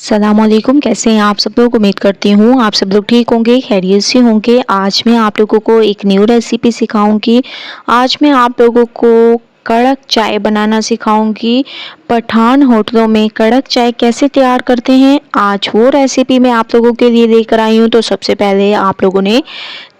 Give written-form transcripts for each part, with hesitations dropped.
सलामुअलैकुम, कैसे हैं आप सब लोग। उम्मीद करती हूँ आप सब लोग ठीक होंगे, खैरियत से होंगे। आज मैं आप लोगों को एक न्यू रेसिपी सिखाऊंगी। आज मैं आप लोगों को कड़क चाय बनाना सिखाऊंगी। पठान होटलों में कड़क चाय कैसे तैयार करते हैं, आज वो रेसिपी मैं आप लोगों के लिए लेकर आई हूँ। तो सबसे पहले आप लोगों ने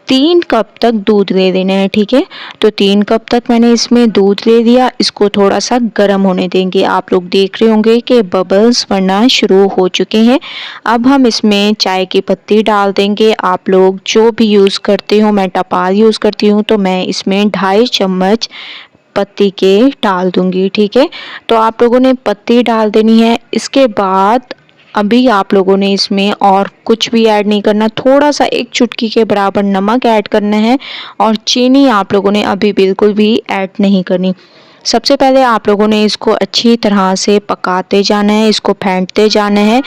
3 कप तक दूध ले लेना है, ठीक है। तो 3 कप तक मैंने इसमें दूध ले लिया। इसको थोड़ा सा गर्म होने देंगे। आप लोग देख रहे होंगे कि बबल्स बनना शुरू हो चुके हैं। अब हम इसमें चाय की पत्ती डाल देंगे। आप लोग जो भी यूज़ करते हो, मैं टपाल यूज़ करती हूँ तो मैं इसमें 2.5 चम्मच पत्ती के डाल दूंगी, ठीक है। तो आप लोगों ने पत्ती डाल देनी है। इसके बाद अभी आप लोगों ने इसमें और कुछ भी ऐड नहीं करना, थोड़ा सा 1 चुटकी के बराबर नमक ऐड करना है और चीनी आप लोगों ने अभी बिल्कुल भी ऐड नहीं करनी। सबसे पहले आप लोगों ने इसको अच्छी तरह से पकाते जाना है, इसको फेंटते जाना है।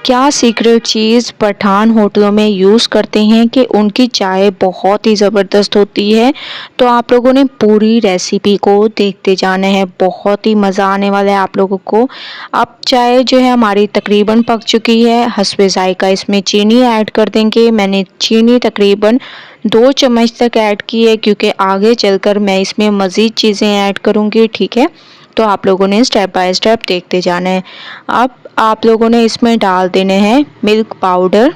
क्या सीक्रेट चीज़ पठान होटलों में यूज़ करते हैं कि उनकी चाय बहुत ही ज़बरदस्त होती है। तो आप लोगों ने पूरी रेसिपी को देखते जाना है, बहुत ही मज़ा आने वाला है आप लोगों को। अब चाय जो है हमारी तकरीबन पक चुकी है। हस्बे ज़ायक़ा इसमें चीनी ऐड कर देंगे। मैंने चीनी तकरीबन 2 चम्मच तक ऐड की है, क्योंकि आगे चलकर मैं इसमें मज़ीद चीज़ें ऐड करूँगी, ठीक है। तो आप लोगों ने स्टेप बाय स्टेप देखते जाना है। अब आप लोगों ने इसमें डाल देने हैं मिल्क पाउडर,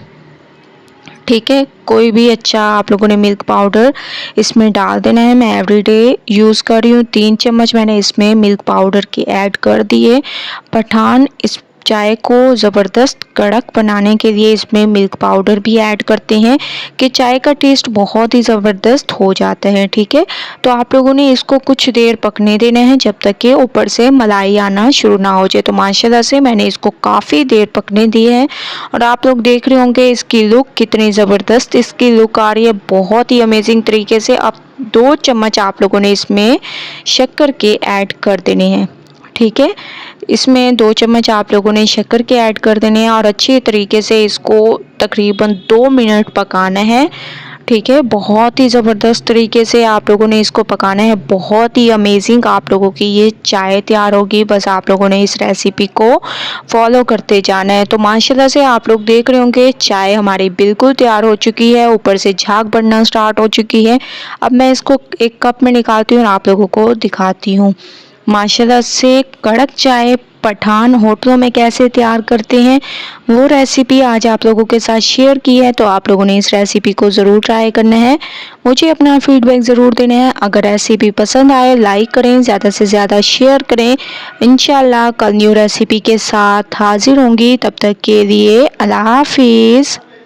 ठीक है। कोई भी अच्छा आप लोगों ने मिल्क पाउडर इसमें डाल देना है। मैं एवरीडे यूज़ कर रही हूँ। 3 चम्मच मैंने इसमें मिल्क पाउडर की ऐड कर दिए। पठान इस चाय को ज़बरदस्त कड़क बनाने के लिए इसमें मिल्क पाउडर भी ऐड करते हैं कि चाय का टेस्ट बहुत ही ज़बरदस्त हो जाता है, ठीक है। तो आप लोगों ने इसको कुछ देर पकने देना है, जब तक कि ऊपर से मलाई आना शुरू ना हो जाए। तो माशाल्लाह से मैंने इसको काफ़ी देर पकने दिए हैं और आप लोग देख रहे होंगे इसकी लुक कितनी ज़बरदस्त इसकी लुक आ रही है, बहुत ही अमेजिंग तरीके से। अब 2 चम्मच आप लोगों ने इसमें शक्कर के ऐड कर देने हैं, ठीक है। इसमें 2 चम्मच आप लोगों ने शक्कर के ऐड कर देने हैं और अच्छी तरीके से इसको तकरीबन 2 मिनट पकाना है, ठीक है। बहुत ही ज़बरदस्त तरीके से आप लोगों ने इसको पकाना है। बहुत ही अमेजिंग आप लोगों की ये चाय तैयार होगी। बस आप लोगों ने इस रेसिपी को फॉलो करते जाना है। तो माशाल्लाह से आप लोग देख रहे होंगे चाय हमारी बिल्कुल तैयार हो चुकी है, ऊपर से झाग बढ़ना स्टार्ट हो चुकी है। अब मैं इसको एक कप में निकालती हूँ और आप लोगों को दिखाती हूँ माशाल्लाह से कड़क चाय पठान होटलों में कैसे तैयार करते हैं, वो रेसिपी आज आप लोगों के साथ शेयर की है। तो आप लोगों ने इस रेसिपी को ज़रूर ट्राई करना है, मुझे अपना फीडबैक ज़रूर देना है। अगर रेसिपी पसंद आए लाइक करें, ज़्यादा से ज़्यादा शेयर करें। इंशाल्लाह कल न्यू रेसिपी के साथ हाजिर होंगी, तब तक के लिए अल्लाह हाफिज़।